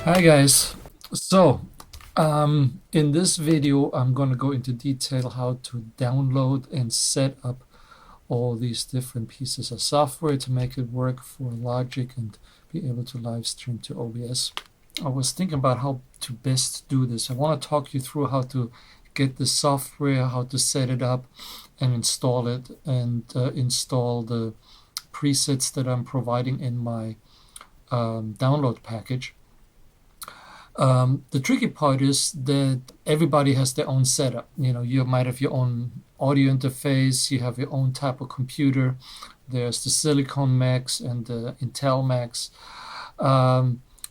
Hi guys. So in this video I'm going to go into detail how to download and set up all these different pieces of software to make it work for Logic and be able to live stream to OBS. I was thinking about how to best do this. I want to talk you through how to get the software, how to set it up and install it, and install the presets that I'm providing in my download package. The tricky part is that everybody has their own setup. You know, you might have your own audio interface, you have your own type of computer. There's the Silicon Macs and the Intel Macs.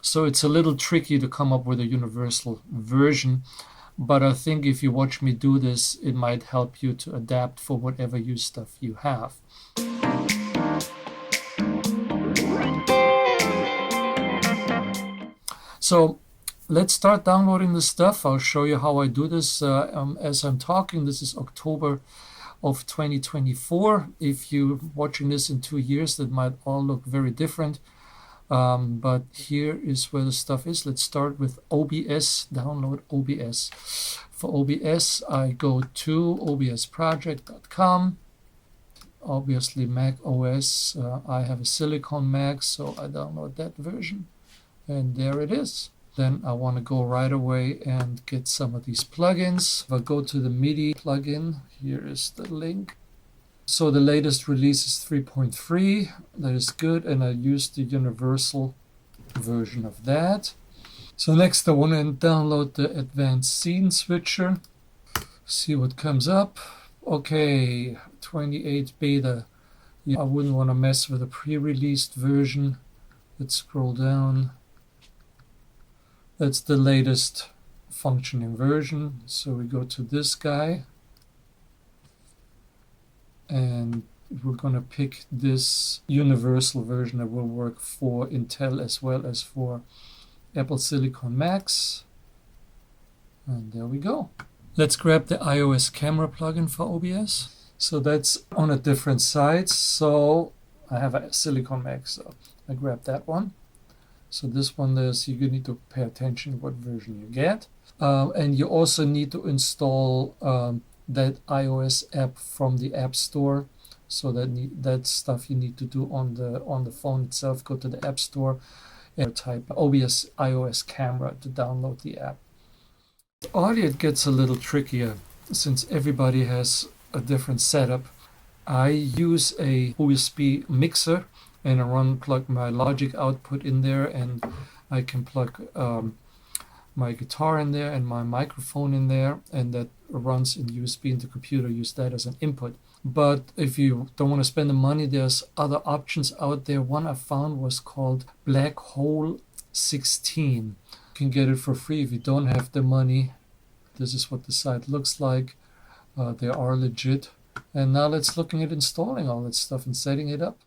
So it's a little tricky to come up with a universal version. But I think if you watch me do this, it might help you to adapt for whatever use stuff you have. So let's start downloading the stuff. I'll show you how I do this as I'm talking. This is October of 2024. If you're watching this in 2 years, that might all look very different. But here is where the stuff is. Let's start with OBS, download OBS. For OBS, I go to obsproject.com. Obviously Mac OS, I have a Silicon Mac, so I download that version. And there it is. Then I want to go right away and get some of these plugins. If I go to the MIDI plugin, here is the link. So the latest release is 3.3. That is good, and I use the universal version of that. So next I want to download the advanced scene switcher. See what comes up. Okay, 28 beta. Yeah, I wouldn't want to mess with a pre-released version. Let's scroll down. That's the latest functioning version. So we go to this guy. And we're going to pick this universal version that will work for Intel as well as for Apple Silicon Macs. And there we go. Let's grab the iOS camera plugin for OBS. So that's on a different side. So I have a Silicon Mac, so I grab that one. So this one, you need to pay attention to what version you get. And you also need to install that iOS app from the App Store. So that stuff you need to do on the phone itself. Go to the App Store and type OBS iOS camera to download the app. The audio gets a little trickier since everybody has a different setup. I use a USB mixer and I plug my Logic output in there, and I can plug my guitar in there and my microphone in there, and that runs in USB in the computer. Use that as an input. But if you don't want to spend the money, there's other options out there. One I found was called Black Hole 16. You can get it for free if you don't have the money. This is what the site looks like. They are legit. And now let's look at installing all that stuff and setting it up.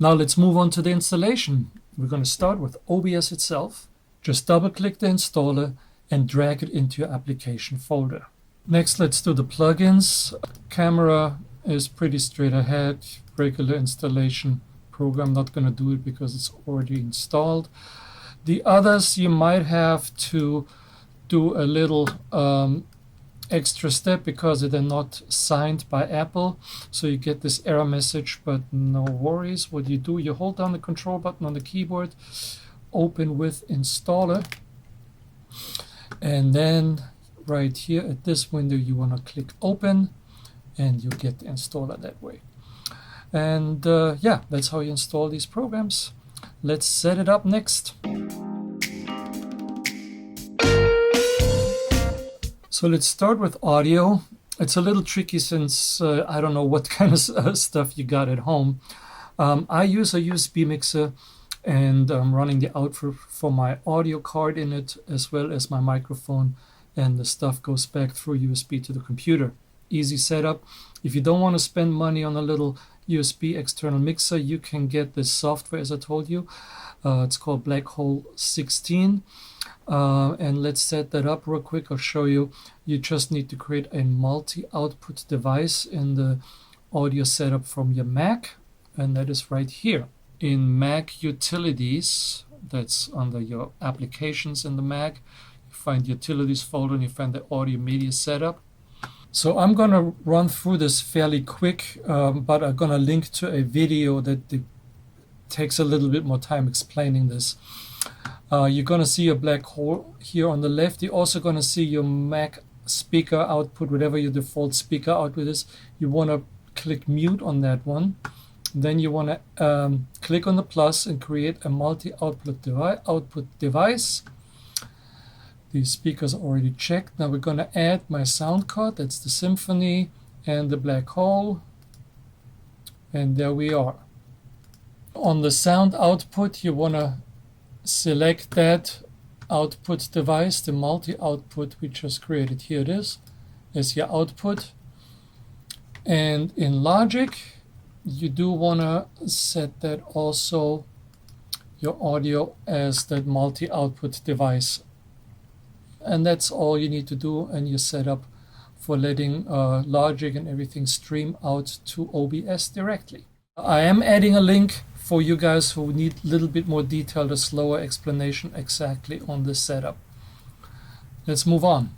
Now let's move on to the installation. We're going to start with OBS itself. Just double click the installer and drag it into your application folder. Next, let's do the plugins. Camera is pretty straight ahead. Regular installation program. Not going to do it because it's already installed. The others you might have to do a little extra step because they're not signed by Apple, so you get this error message, but no worries. What you do, you hold down the control button on the keyboard, open with installer, and then right here at this window you want to click open, and you get the installer that way. And yeah, that's how you install these programs. Let's set it up next. So let's start with audio. It's a little tricky since I don't know what kind of stuff you got at home. I use a USB mixer, and I'm running the output for my audio card in it as well as my microphone, and the stuff goes back through USB to the computer. Easy setup. If you don't want to spend money on a little USB external mixer, you can get this software as I told you. It's called Black Hole 16. And let's set that up real quick. I'll show you. You just need to create a multi-output device in the audio setup from your Mac, and that is right here. in Mac Utilities, that's under your applications in the Mac, you find Utilities folder and you find the Audio Media Setup. So I'm going to run through this fairly quick, but I'm going to link to a video that takes a little bit more time explaining this. You're going to see a black hole here on the left. You're also going to see your Mac speaker output, whatever your default speaker output is. You want to click mute on that one. Then you want to click on the plus and create a multi-output device. The speakers are already checked. Now we're going to add my sound card. That's the symphony and the black hole. And there we are. On the sound output, you want to select that output device, the multi-output we just created. Here it is, as your output. And in Logic, you do want to set that also your audio as that multi-output device. And that's all you need to do, and you're set up for letting Logic and everything stream out to OBS directly. I am adding a link for you guys who need a little bit more detailed, a slower explanation exactly on this setup. Let's move on.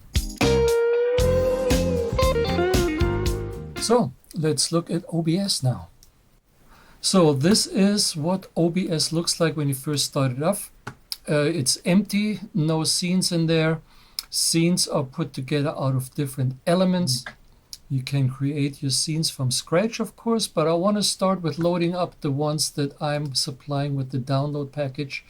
So let's look at OBS now. So this is what OBS looks like when you first start it off. It's empty, no scenes in there. Scenes are put together out of different elements. You can create your scenes from scratch, of course, but I want to start with loading up the ones that I'm supplying with the download package.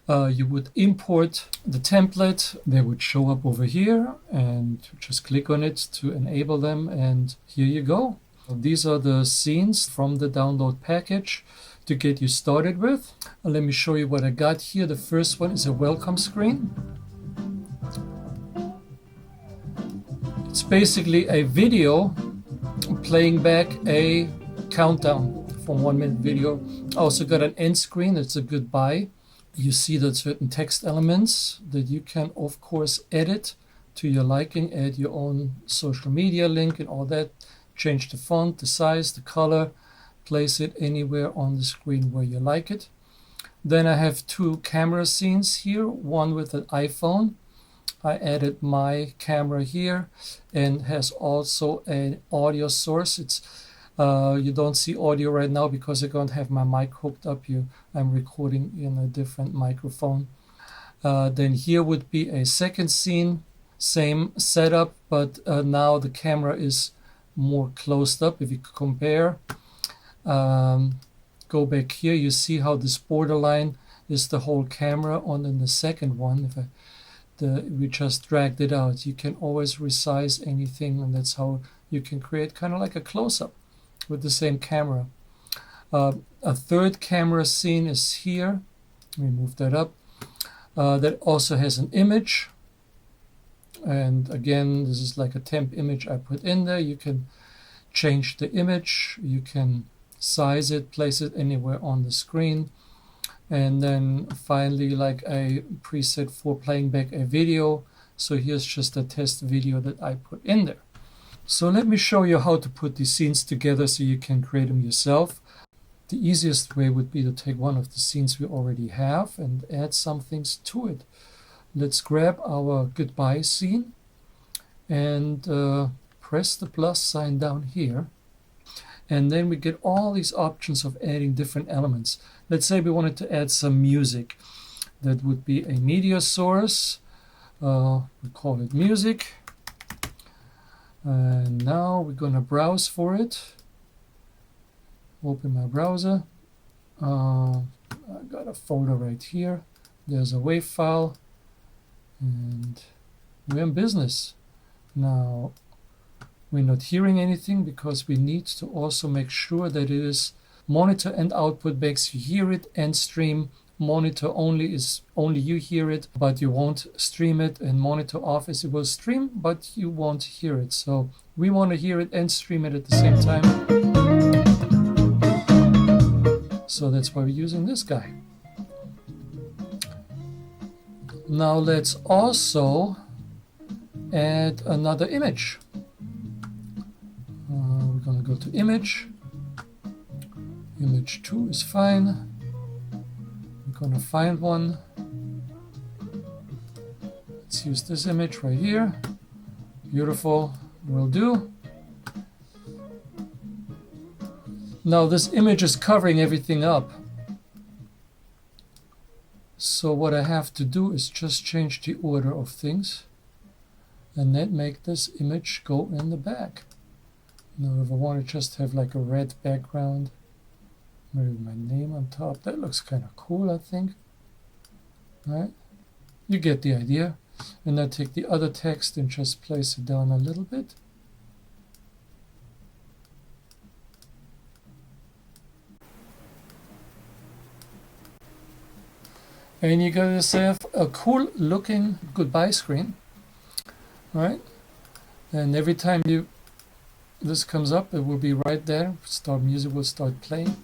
You would import the template. They would show up over here, and just click on it to enable them, and here you go. These are the scenes from the download package to get you started with. Let me show you what I got here. The first one is a welcome screen. It's basically a video playing back a countdown from 1 minute video. I also got an end screen. That's a goodbye. You see that certain text elements that you can, of course, edit to your liking, add your own social media link and all that. Change the font, the size, the color, place it anywhere on the screen where you like it. Then I have two camera scenes here, one with an iPhone. I added my camera here, and has also an audio source. It's you don't see audio right now because I don't have my mic hooked up here. I'm recording in a different microphone. Then here would be a second scene, same setup, but now the camera is more closed up. If you compare, go back here, you see how this borderline is the whole camera on in the second one. If we just dragged it out. You can always resize anything, and that's how you can create kind of like a close-up with the same camera. A third camera scene is here. Let me move that up. That also has an image. And again, this is like a temp image I put in there. You can change the image. You can size it, place it anywhere on the screen. And then finally, like a preset for playing back a video. So here's just a test video that I put in there. So let me show you how to put these scenes together so you can create them yourself. The easiest way would be to take one of the scenes we already have and add some things to it. Let's grab our goodbye scene and press the plus sign down here. And then we get all these options of adding different elements. Let's say we wanted to add some music. That would be a media source. We call it music. And now we're going to browse for it. Open my browser. I got a folder right here. There's a WAV file. And we're in business. Now, we're not hearing anything because we need to also make sure that it is monitor and output makes you hear it, and stream monitor only is only you hear it, but you won't stream it, and monitor off is it will stream, but you won't hear it. So we want to hear it and stream it at the same time. So that's why we're using this guy. Now let's also add another image. We're going to go to image. Image 2 is fine. gonna find one. Let's use this image right here. Beautiful, will do. Now this image is covering everything up. So what I have to do is just change the order of things and then make this image go in the back. Now if I want to just have like a red background, maybe my name on top, that looks kind of cool, I think. Right? You get the idea. And I take the other text and just place it down a little bit. And you got yourself a cool looking goodbye screen, right? And every time this comes up, it will be right there. Music will start playing.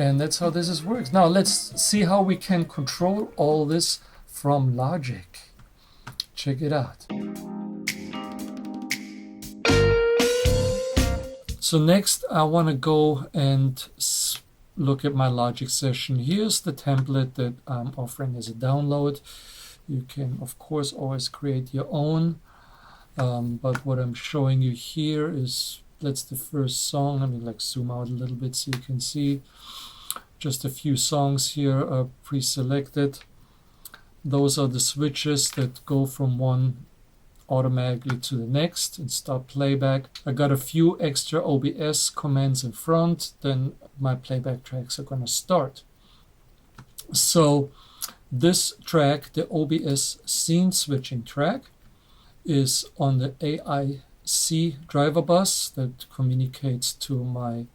And that's how this works. Now let's see how we can control all this from Logic. Check it out. So next I want to go and look at my Logic session. Here's the template that I'm offering as a download. You can of course always create your own, but what I'm showing you here is, that's the first song. Let me like zoom out a little bit so you can see. Just a few songs here are pre-selected. Those are the switches that go from one automatically to the next and stop playback. I got a few extra OBS commands in front, then my playback tracks are going to start. So this track, the OBS Scene Switching track, is on the AIC driver bus that communicates to my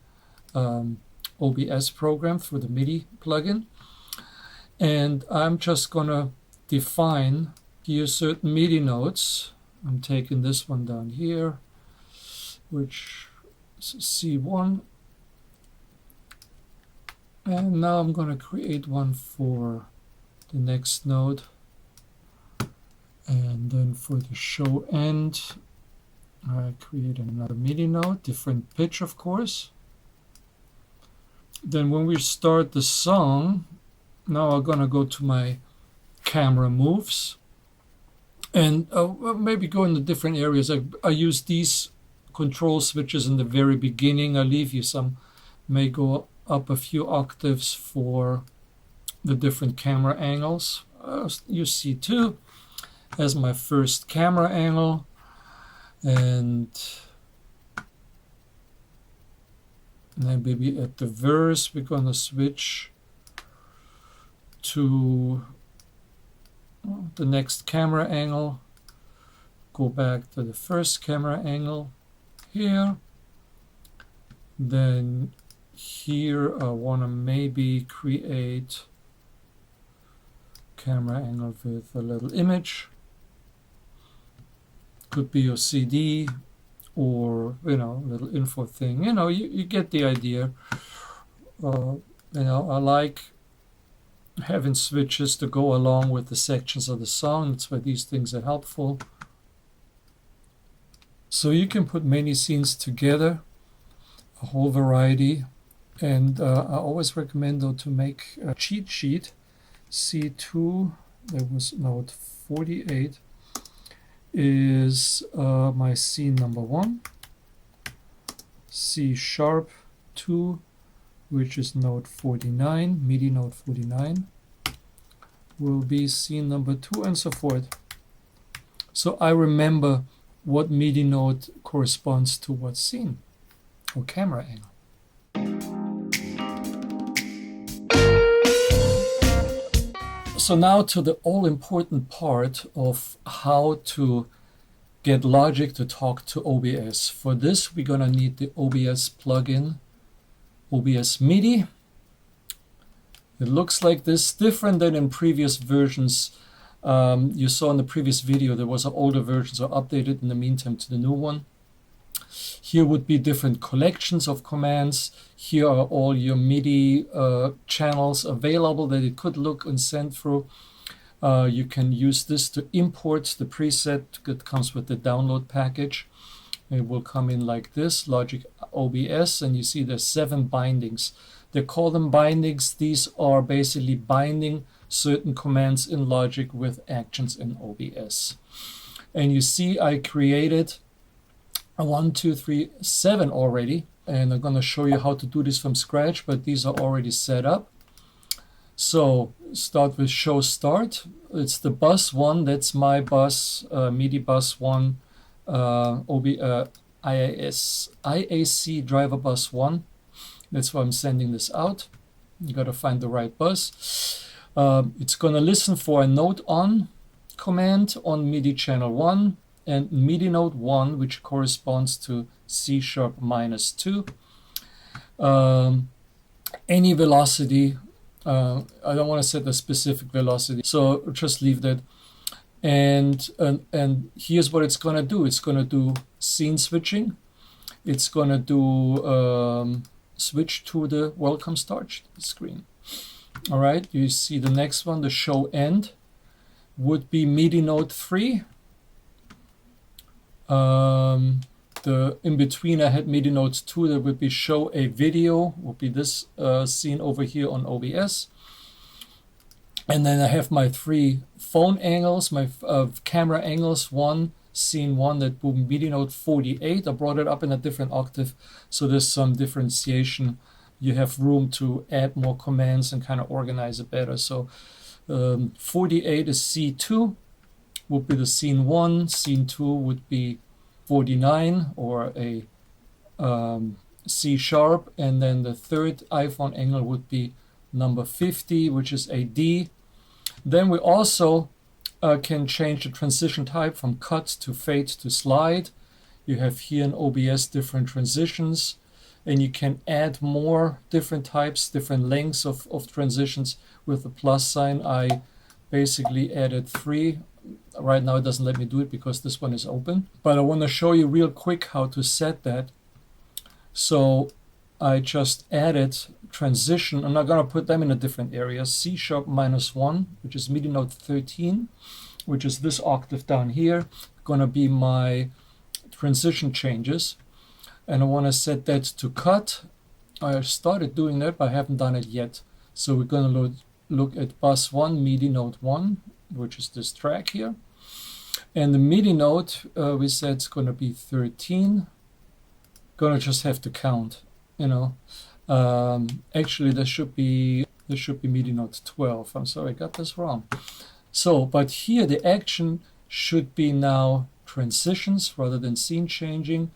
OBS program through the MIDI plugin. And I'm just going to define here certain MIDI notes. I'm taking this one down here, which is C1. And now I'm going to create one for the next note. And then for the show end, I create another MIDI note, different pitch of course. Then when we start the song, now I'm going to go to my camera moves and maybe go into different areas. I use these control switches in the very beginning. I leave you some, may go up a few octaves for the different camera angles. You see two as my first camera angle, and then maybe at the verse we're gonna switch to the next camera angle, go back to the first camera angle here, then here I want to maybe create camera angle with a little image, could be your CD or a little info thing. You get the idea. I like having switches to go along with the sections of the song. That's why these things are helpful. So you can put many scenes together, a whole variety, and I always recommend though to make a cheat sheet. C2, that was note 48, is my scene number 1. C sharp 2, which is note 49, MIDI note 49, will be scene number 2, and so forth. So I remember what MIDI note corresponds to what scene or camera angle. So now to the all-important part of how to get Logic to talk to OBS. For this, we're going to need the OBS plugin, OBS MIDI. It looks like this, different than in previous versions. You saw in the previous video there was an older version, so updated in the meantime to the new one. Here would be different collections of commands. Here are all your MIDI channels available that it could look and send through. You can use this to import the preset that comes with the download package. It will come in like this, Logic OBS, and you see there's 7 bindings. They call them bindings. These are basically binding certain commands in Logic with actions in OBS. And you see I created 1, 2, 3, 7 already, and I'm going to show you how to do this from scratch, but these are already set up. So start with show start. It's the bus 1, that's my bus, MIDI bus 1, IAC driver bus 1. That's why I'm sending this out. You got to find the right bus. It's going to listen for a note on command on MIDI channel 1 and MIDI note 1, which corresponds to C# -2. Any velocity. I don't want to set a specific velocity, so just leave that. And here's what it's going to do. It's going to do scene switching. It's going to do switch to the welcome start screen. All right, you see the next one, the show end, would be MIDI note 3. The in between I had MIDI notes 2, that would be show a video, would be this scene over here on OBS. And then I have my 3 phone angles, my camera angles, scene 1, that would be MIDI note 48. I brought it up in a different octave, so there's some differentiation. You have room to add more commands and kind of organize it better. So 48 is C2, would be the scene 1. Scene 2 would be 49 or a C#, and then the third iPhone angle would be number 50, which is a D. Then we also can change the transition type from cut to fade to slide. You have here in OBS different transitions, and you can add more different types, different lengths of transitions with the plus sign. I basically added 3. Right now it doesn't let me do it because this one is open, but I want to show you real quick how to set that. So I just added transition. I'm not going to put them in a different area. C# -1, which is MIDI note 13, which is this octave down here, going to be my transition changes. And I want to set that to cut. I started doing that, but I haven't done it yet. So we're going to look at bus 1, MIDI note 1, which is this track here. And the MIDI note, we said it's going to be 13. Going to just have to count, you know. Actually, there should be MIDI note 12. I'm sorry, I got this wrong. So, but here the action should be now transitions rather than scene changing.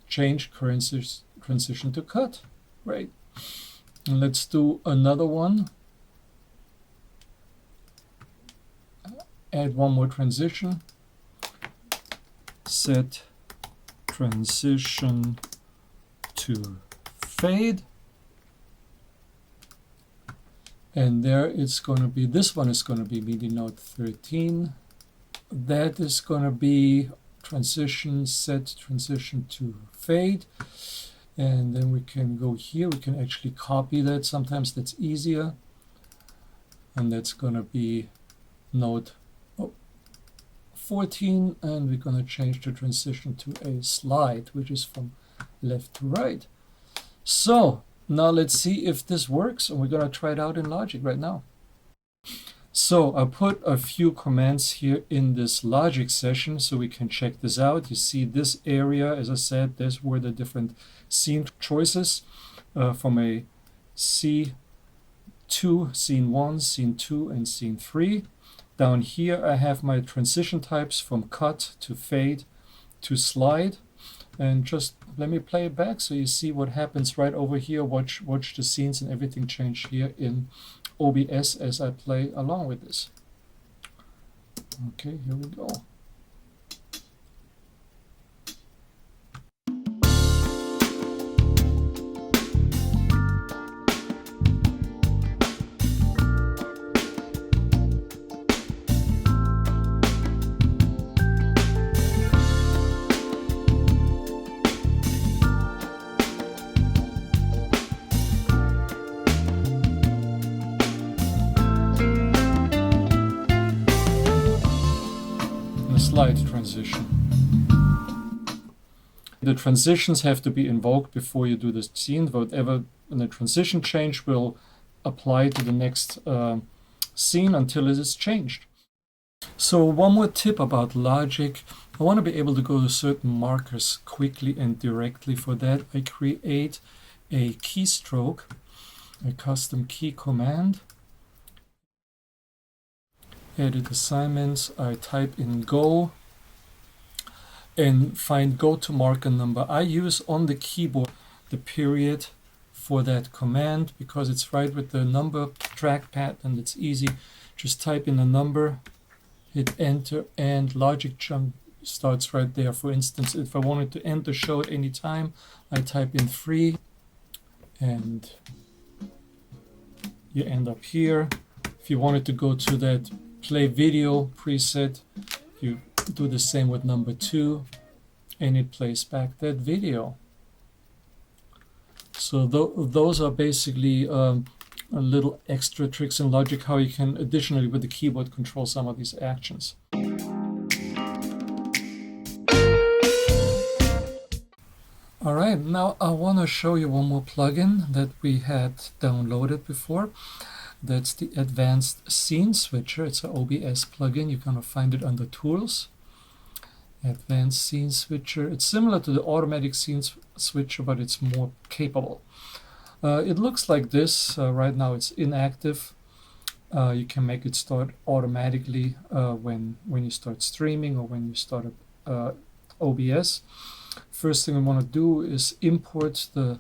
Change transition to cut. Right. And let's do another one. Add one more transition. Set transition to fade. And there it's going to be, this one is going to be MIDI note 13. That is going to be transition, set transition to fade. And then we can go here, we can actually copy that. Sometimes that's easier. And that's going to be note 14, and we're going to change the transition to a slide, which is from left to right. So now let's see if this works, and we're going to try it out in Logic right now. So I put a few commands here in this Logic session so we can check this out. You see this area, as I said, there's where the different scene choices from a C2, scene 1, scene 2, and scene 3. Down here I have my transition types from cut to fade to slide. And just let me play it back so you see what happens right over here. Watch the scenes and everything change here in OBS as I play along with this. Okay, here we go. Slide transition. The transitions have to be invoked before you do the scene. Whatever the transition change will apply to the next scene until it is changed. So one more tip about Logic. I want to be able to go to certain markers quickly and directly. For that, I create a keystroke, a custom key command. Edit assignments, I type in go and find go to marker number. I use on the keyboard the period for that command because it's right with the number trackpad and it's easy. Just type in a number, hit enter, and Logic jump starts right there. For instance, if I wanted to end the show at any time, I type in 3 and you end up here. If you wanted to go to that play video preset, you do the same with number 2 and it plays back that video. So those are basically a little extra tricks in Logic how you can additionally with the keyboard control some of these actions. Alright, now I want to show you one more plugin that we had downloaded before. That's the Advanced Scene Switcher. It's an OBS plugin. You're going to find it under Tools. Advanced Scene Switcher. It's similar to the Automatic Scene Switcher, but it's more capable. It looks like this. Right now it's inactive. You can make it start automatically when you start streaming or when you start OBS. First thing I want to do is import the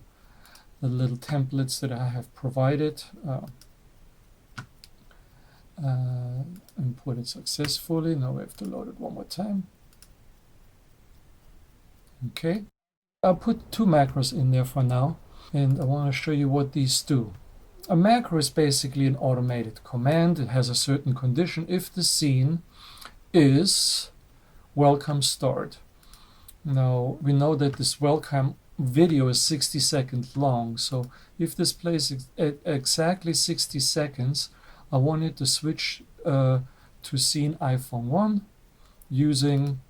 little templates that I have provided. Imported successfully. Now we have to load it one more time. Okay, I'll put 2 macros in there for now, and I want to show you what these do. A macro is basically an automated command. It has a certain condition. If the scene is welcome start. Now we know that this welcome video is 60 seconds long, so if this plays at exactly 60 seconds, I wanted to switch to scene iPhone 1 using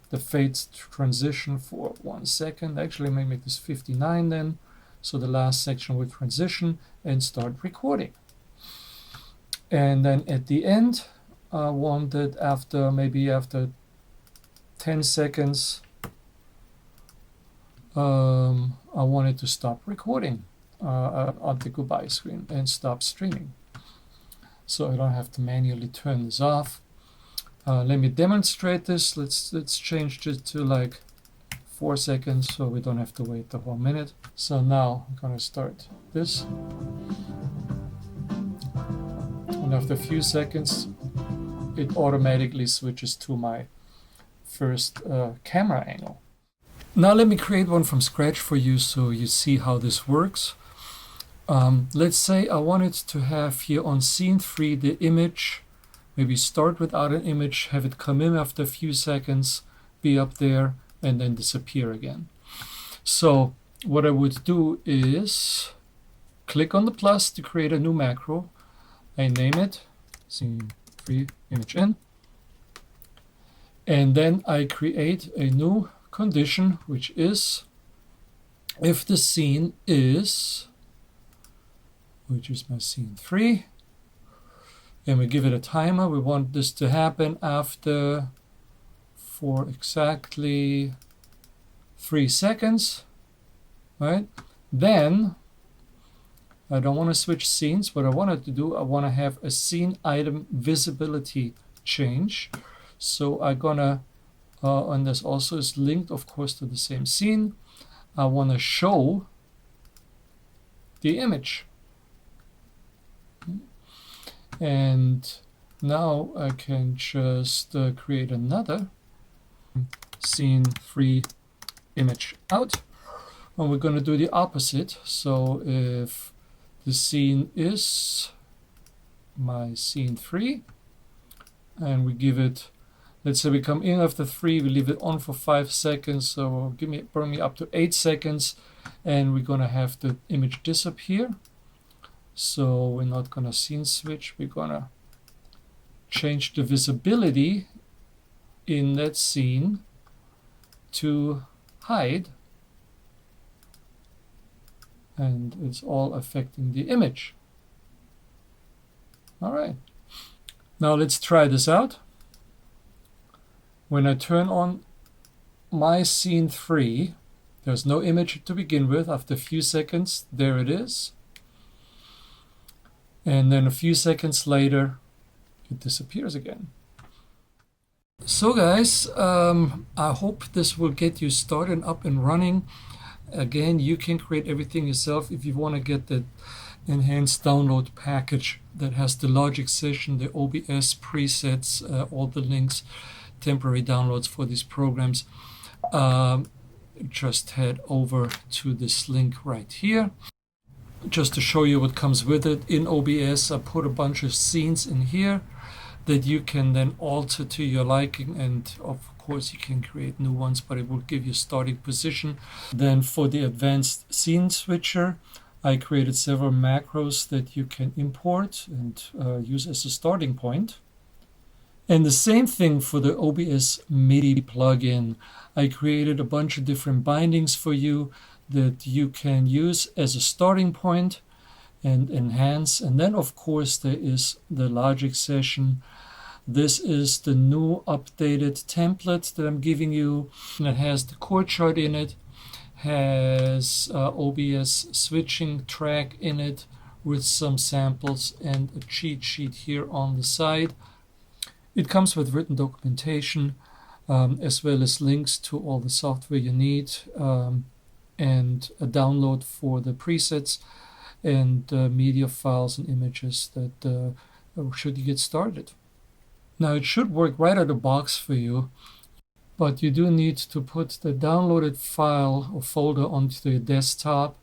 the fade transition for 1 second. Actually, maybe make this 59 then. So the last section will transition and start recording. And then at the end, I wanted after 10 seconds, I wanted to stop recording on the goodbye screen and stop streaming. So I don't have to manually turn this off. Let me demonstrate this. Let's change it to like 4 seconds so we don't have to wait the whole minute. So now I'm gonna start this. And after a few seconds, it automatically switches to my first camera angle. Now let me create one from scratch for you so you see how this works. Let's say I wanted to have here on scene 3 the image, maybe start without an image, have it come in after a few seconds, be up there, and then disappear again. So what I would do is click on the plus to create a new macro. I name it scene 3 image in, and then I create a new condition, which is if the scene is, which is my scene 3, and we give it a timer. We want this to happen after for exactly 3 seconds, right? Then I don't want to switch scenes. What I wanted to do, I want to have a scene item visibility change. So I'm gonna, and this also is linked, of course, to the same scene. I want to show the image. And now I can just create another scene 3 image out. And we're going to do the opposite. So if the scene is my scene 3, and we give it, let's say we come in after 3, we leave it on for 5 seconds, so bring me up to 8 seconds, and we're going to have the image disappear. So we're not going to scene switch, we're going to change the visibility in that scene to hide, and it's all affecting the image. All right, now let's try this out. When I turn on my scene 3, there's no image to begin with. After a few seconds, there it is. And then a few seconds later, it disappears again. So guys, I hope this will get you started up and running. Again, you can create everything yourself. If you want to get the enhanced download package that has the logic session, the OBS presets, all the links, temporary downloads for these programs, just head over to this link right here. Just to show you what comes with it, in OBS I put a bunch of scenes in here that you can then alter to your liking, and of course you can create new ones, but it will give you starting position. Then for the advanced scene switcher, I created several macros that you can import and use as a starting point. And the same thing for the OBS MIDI plugin. I created a bunch of different bindings for you that you can use as a starting point and enhance. And then of course there is the logic session. This is the new updated template that I'm giving you. And it has the chord chart in it, has OBS switching track in it with some samples and a cheat sheet here on the side. It comes with written documentation, as well as links to all the software you need, and a download for the presets and media files and images that should you get started. Now it should work right out of the box for you, but you do need to put the downloaded file or folder onto your desktop.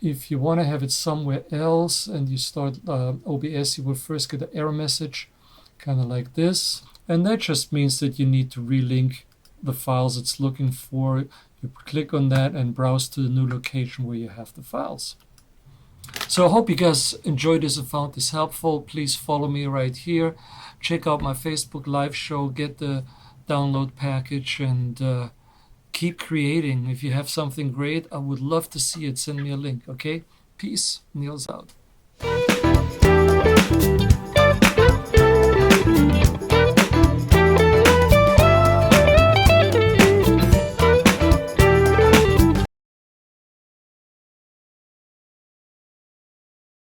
If you want to have it somewhere else and you start OBS, you will first get an error message, kind of like this, and that just means that you need to relink the files it's looking for. You click on that and browse to the new location where you have the files. So I hope you guys enjoyed this and found this helpful. Please follow me right here. Check out my Facebook live show, get the download package, and keep creating. If you have something great, I would love to see it. Send me a link, okay? Peace. Niels out.